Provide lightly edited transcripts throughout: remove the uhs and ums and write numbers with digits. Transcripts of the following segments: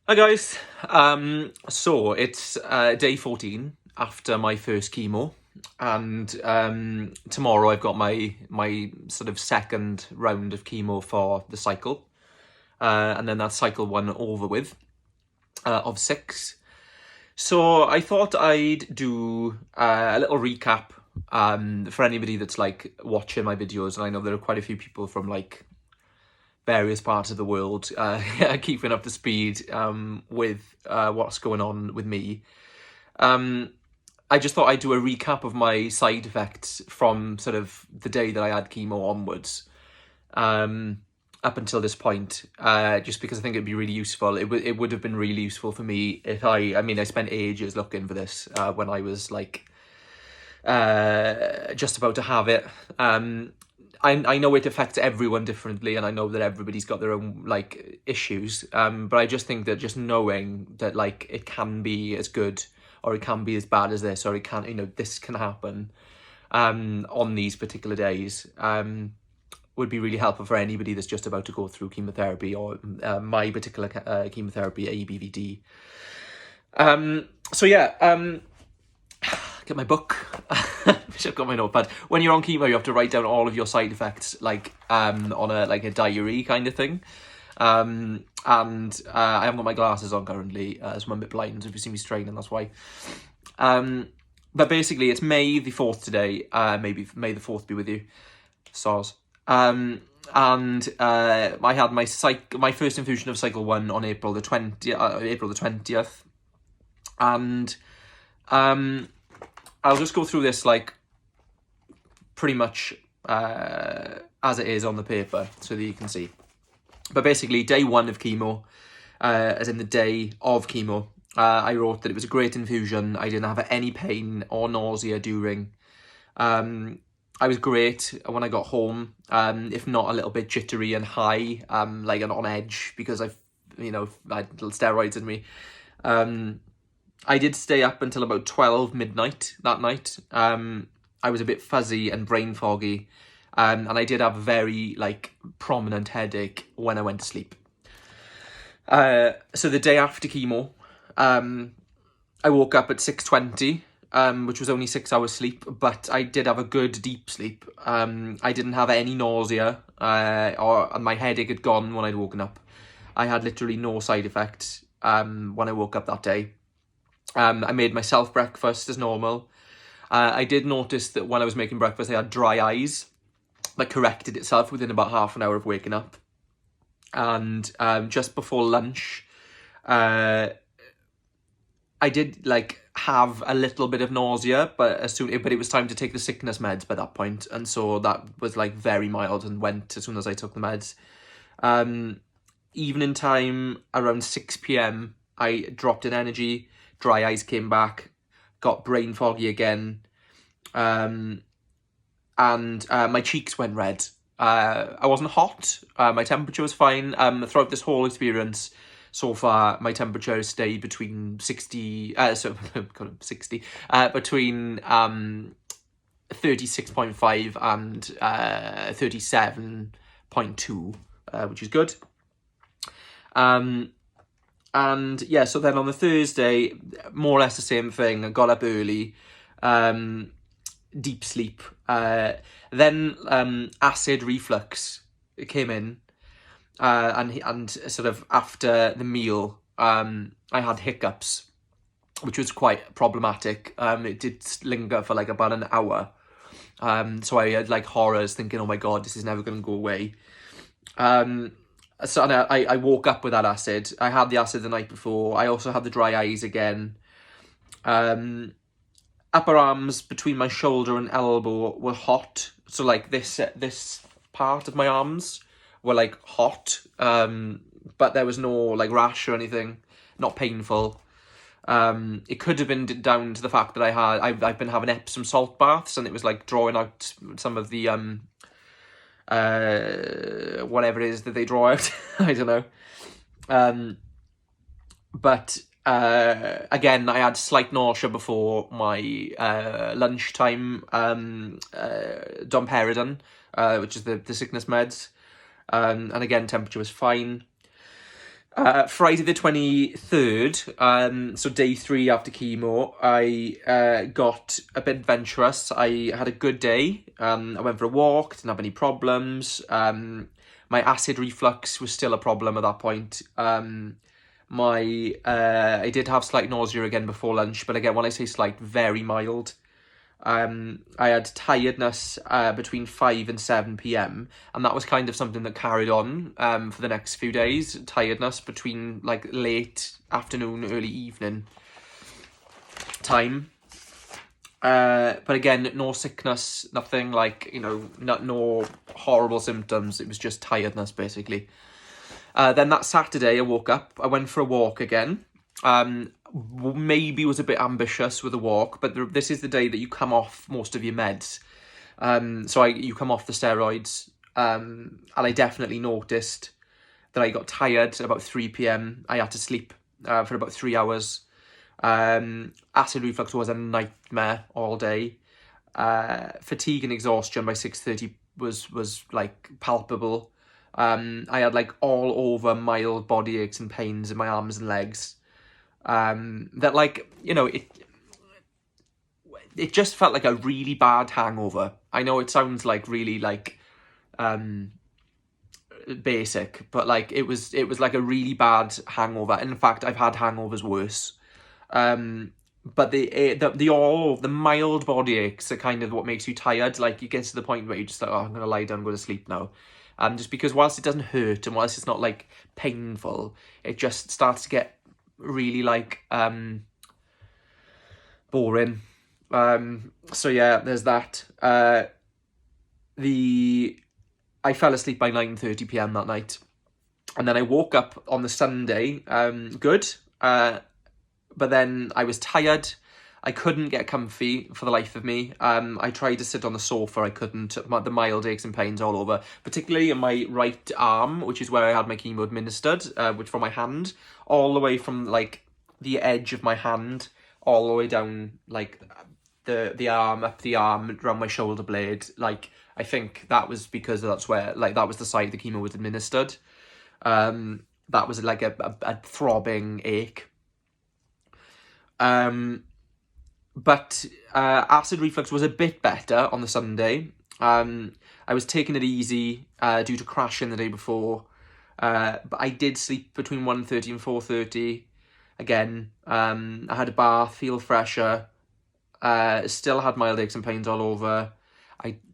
Hi guys, so it's day 14 after my first chemo, and tomorrow I've got my sort of second round of chemo for the cycle, and then that's cycle 1 over with, of 6. So I thought I'd do a little recap for anybody that's like watching my videos, and I know there are quite a few people from like various parts of the world keeping up to speed with what's going on with me. I just thought I'd do a recap of my side effects from sort of the day that I had chemo onwards, up until this point, just because I think it'd be really useful. It would have been really useful for me if I mean, I spent ages looking for this when I was like just about to have it. I know it affects everyone differently, and I know that everybody's got their own like issues. But I just think that just knowing that like it can be as good or it can be as bad as this, or it can, this can happen on these particular days, would be really helpful for anybody that's just about to go through chemotherapy, or my particular chemotherapy, ABVD. So yeah, get my book, which I've got my notepad. When you're on chemo, you have to write down all of your side effects, like on a diary kind of thing. And I haven't got my glasses on currently, so I'm a bit blind. So if you see me straining, that's why. But basically, it's May the 4th today. Maybe May the 4th be with you, soz. And I had my first infusion of cycle 1 on April the 20th, and I'll just go through this like pretty much as it is on the paper so that you can see. But basically, day 1 of chemo, as in the day of chemo, I wrote that it was a great infusion. I didn't have any pain or nausea during. I was great when I got home, if not a little bit jittery and high, like on edge, because I had little steroids in me. I did stay up until about 12 midnight that night. I was a bit fuzzy and brain foggy, and I did have a very like prominent headache when I went to sleep. So the day after chemo, I woke up at 6:20, which was only 6 hours sleep, but I did have a good deep sleep. I didn't have any nausea, and my headache had gone when I'd woken up. I had literally no side effects when I woke up that day. I made myself breakfast as normal. I did notice that when I was making breakfast, I had dry eyes. That corrected itself within about half an hour of waking up. And just before lunch, I did like have a little bit of nausea, but it was time to take the sickness meds by that point, and so that was like very mild and went as soon as I took the meds. Evening time around 6 p.m, I dropped in energy. Dry eyes came back, got brain foggy again, and my cheeks went red. I wasn't hot. My temperature was fine. Throughout this whole experience so far, my temperature has stayed between 60, between 36.5 and 37.2, which is good. And yeah, so then on the Thursday, more or less the same thing. I got up early, deep sleep. Then acid reflux came in, and sort of after the meal, I had hiccups, which was quite problematic. It did linger for like about an hour. So I had like horrors, thinking, oh my God, this is never going to go away. So I woke up with that acid. I had the acid the night before. I also had the dry eyes again. Upper arms between my shoulder and elbow were hot. So like this part of my arms were like hot. But there was no like rash or anything. Not painful. It could have been down to the fact that I've been having Epsom salt baths, and it was like drawing out some of the whatever it is that they draw out. I don't know. But again, I had slight nausea before my lunchtime domperidone, which is the sickness meds. And again, temperature was fine. Friday the 23rd, so day 3 after chemo, I got a bit adventurous. I had a good day. I went for a walk, didn't have any problems. My acid reflux was still a problem at that point. I did have slight nausea again before lunch, but again, when I say slight, very mild. I had tiredness between 5 and 7 p.m. and that was kind of something that carried on for the next few days. Tiredness between like late afternoon, early evening time. But again, no sickness, nothing like, no horrible symptoms. It was just tiredness, basically. Then that Saturday, I woke up, I went for a walk again. Maybe was a bit ambitious with a walk, but this is the day that you come off most of your meds. You come off the steroids, and I definitely noticed that I got tired at about 3 p.m. I had to sleep for about 3 hours. Acid reflux was a nightmare all day. Fatigue and exhaustion by 6:30 was like palpable. I had like all over mild body aches and pains in my arms and legs. That like, it just felt like a really bad hangover. I know it sounds like really like basic, but like it was like a really bad hangover. In fact, I've had hangovers worse. But the mild body aches are kind of what makes you tired. Like you get to the point where you just like, oh, I'm gonna lie down and go to sleep now. Just because whilst it doesn't hurt and whilst it's not like painful, it just starts to get really like boring. So yeah, there's that. I fell asleep by 9:30 p.m. that night, and then I woke up on the Sunday good, but then I was tired. I couldn't get comfy for the life of me. I tried to sit on the sofa, I couldn't. The mild aches and pains all over, particularly in my right arm, which is where I had my chemo administered, which from my hand, all the way from like the edge of my hand, all the way down like the arm, up the arm, around my shoulder blade. Like I think that was because that's where, like, that was the side the chemo was administered. That was like a throbbing ache. But acid reflux was a bit better on the Sunday. I was taking it easy due to crashing the day before. But I did sleep between 1:30 and 4:30. Again, I had a bath, feel fresher. Still had mild aches and pains all over.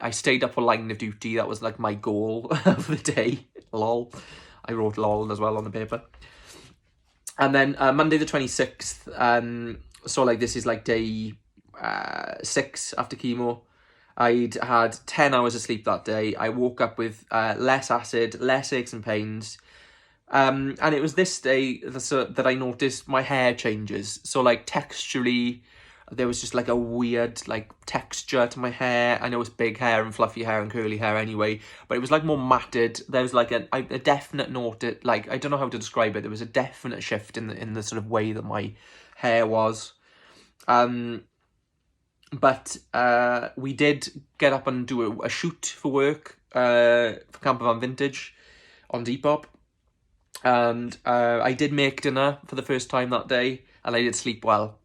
I stayed up for line of duty. That was like my goal of the day. Lol. I wrote lol as well on the paper. And then Monday the 26th, so like this is like day 6 after chemo. I'd had 10 hours of sleep that day. I woke up with less acid, less aches and pains. And it was this day that I noticed my hair changes. So like texturally, there was just like a weird like texture to my hair. I know it's big hair and fluffy hair and curly hair anyway, but it was like more matted. There was like a definite note, like I don't know how to describe it. There was a definite shift in the sort of way that my hair was. But we did get up and do a shoot for work for Campervan Vintage on Depop. And I did make dinner for the first time that day, and I did sleep well.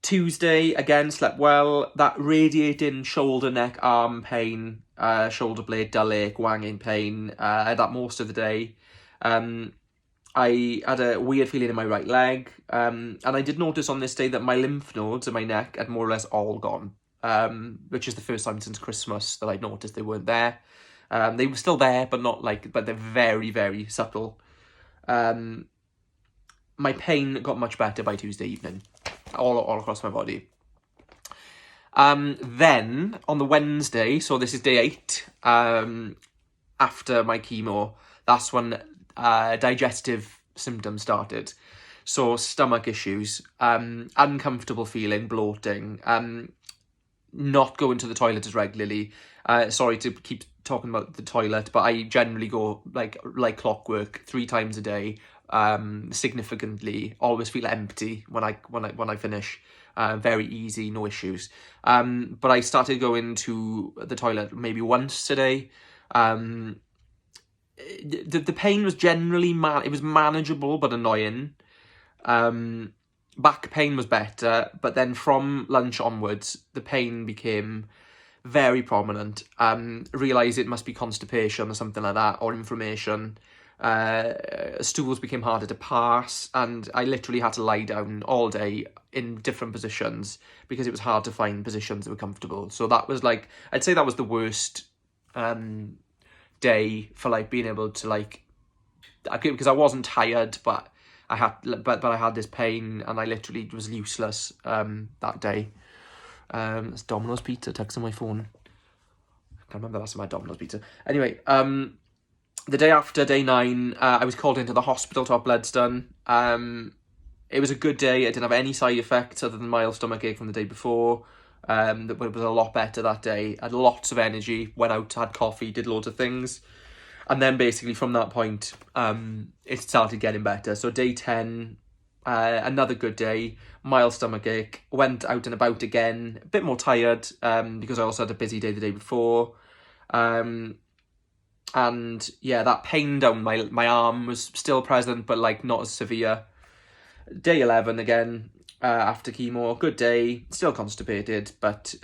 Tuesday, again, slept well. That radiating shoulder, neck, arm pain, shoulder blade, dull ache, wanging pain, I had that most of the day. I had a weird feeling in my right leg, and I did notice on this day that my lymph nodes in my neck had more or less all gone, which is the first time since Christmas that I'd noticed they weren't there. They were still there, but they're very, very subtle. My pain got much better by Tuesday evening, all across my body. Then on the Wednesday, so this is day 8, after my chemo, that's when digestive symptoms started. So stomach issues, uncomfortable feeling, bloating, not going to the toilet as regularly. Sorry to keep talking about the toilet, but I generally go like clockwork 3 times a day. Significantly, always feel empty when I finish. Very easy, no issues. But I started going to the toilet maybe once a day. the pain was generally it was manageable but annoying. Back pain was better, but then from lunch onwards, the pain became very prominent. Realised it must be constipation or something like that, or inflammation. Stools became harder to pass, and I literally had to lie down all day in different positions because it was hard to find positions that were comfortable. So that was like, I'd say that was the worst day for like being able to like, because I wasn't tired, but I had this pain, and I literally was useless that day. It's Domino's Pizza texting my phone. I can't remember that's my Domino's Pizza. Anyway, the day after, day 9, I was called into the hospital to have bloods done. It was a good day. I didn't have any side effects other than mild stomachache from the day before. It was a lot better that day. I had lots of energy, went out, had coffee, did loads of things. And then basically from that point, it started getting better. So day 10, another good day, mild stomachache, went out and about again, a bit more tired because I also had a busy day the day before. And yeah, that pain down my arm was still present, but like not as severe. Day 11 again, after chemo, good day, still constipated, but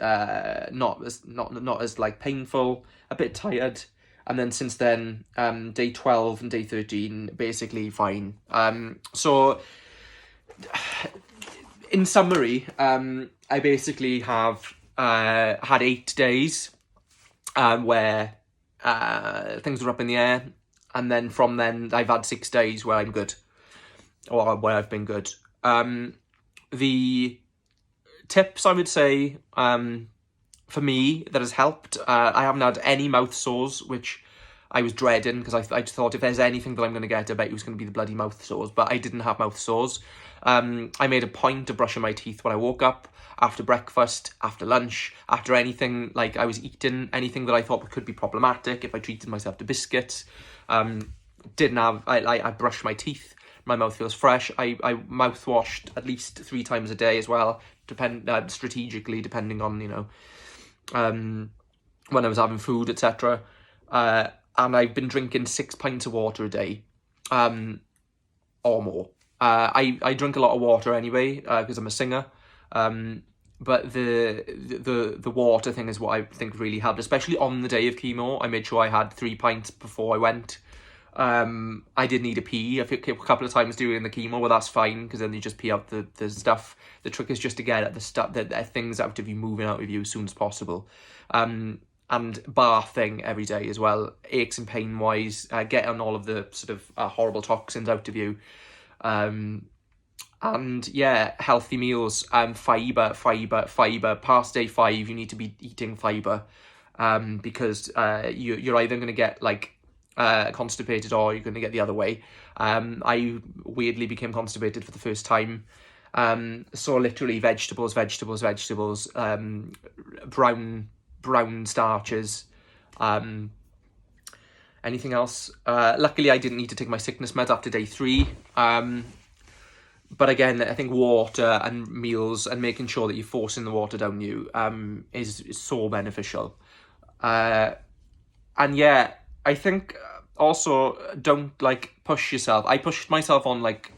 not as like painful, a bit tired. And then since then, day 12 and day 13, basically fine. So in summary, I basically have had 8 days where things were up in the air, and then from then I've had 6 days where I'm good, or where I've been good. The tips I would say for me that has helped, I haven't had any mouth sores, which I was dreading because I just thought if there's anything that I'm going to get, I bet it was going to be the bloody mouth sores, but I didn't have mouth sores. I made a point of brushing my teeth when I woke up, after breakfast, after lunch, after anything, like I was eating anything that I thought could be problematic, if I treated myself to biscuits. I brushed my teeth, my mouth feels fresh. I mouthwashed at least 3 times a day as well, strategically, depending on, you know, when I was having food, etc. And I've been drinking 6 pints of water a day, or more. I drink a lot of water anyway, because I'm a singer. But the water thing is what I think really helped, especially on the day of chemo. I made sure I had 3 pints before I went. I did need a pee a couple of times during the chemo, well that's fine, because then you just pee out the stuff. The trick is just to get at the things out of you, moving out of you as soon as possible. And bathing every day as well, aches and pain wise, getting all of the sort of horrible toxins out of you. And yeah, healthy meals, fibre. Past day 5, you need to be eating fibre, because you're either going to get like constipated, or you're going to get the other way. I weirdly became constipated for the first time. So literally vegetables, brown starches. Anything else? Luckily, I didn't need to take my sickness meds after day 3. But again, I think water and meals and making sure that you're forcing the water down you is so beneficial. And yeah, I think also don't like push yourself. I pushed myself on like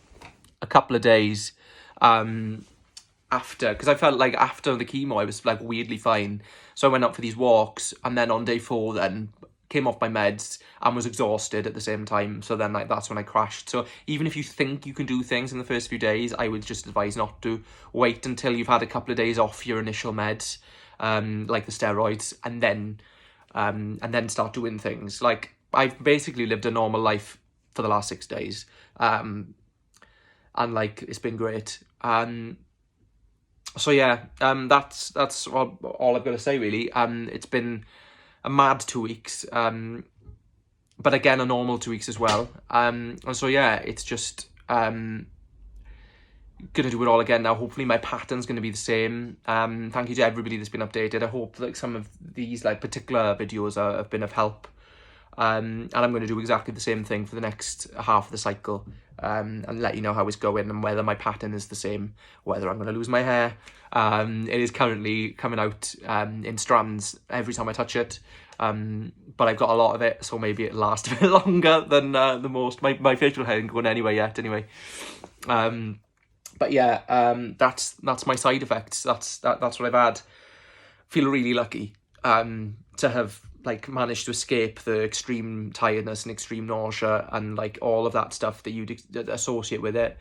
a couple of days after, because I felt like after the chemo I was like weirdly fine. So I went out for these walks, and then on day 4 then came off my meds and was exhausted at the same time. So then like that's when I crashed. So even if you think you can do things in the first few days, I would just advise not to. Wait until you've had a couple of days off your initial meds, like the steroids, and then start doing things. Like I've basically lived a normal life for the last 6 days, and like it's been great. So yeah, that's all I've got to say really. It's been a mad 2 weeks, but again a normal 2 weeks as well. And so yeah, it's just gonna do it all again now. Hopefully my pattern's gonna be the same. Thank you to everybody that's been updated. I hope that some of these like particular videos have been of help. And I'm going to do exactly the same thing for the next half of the cycle, and let you know how it's going and whether my pattern is the same, whether I'm going to lose my hair. It is currently coming out in strands every time I touch it, But I've got a lot of it, so maybe it'll last a bit longer than the most. My facial hair ain't going anywhere yet anyway. But yeah, that's my side effects. That's what I've had. Feel really lucky to have like managed to escape the extreme tiredness and extreme nausea and like all of that stuff that you'd associate with it.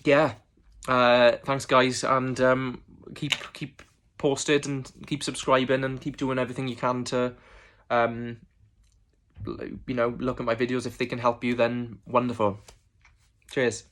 Yeah, thanks guys, and keep posted and keep subscribing and keep doing everything you can to you know, look at my videos. If they can help you, then wonderful. Cheers.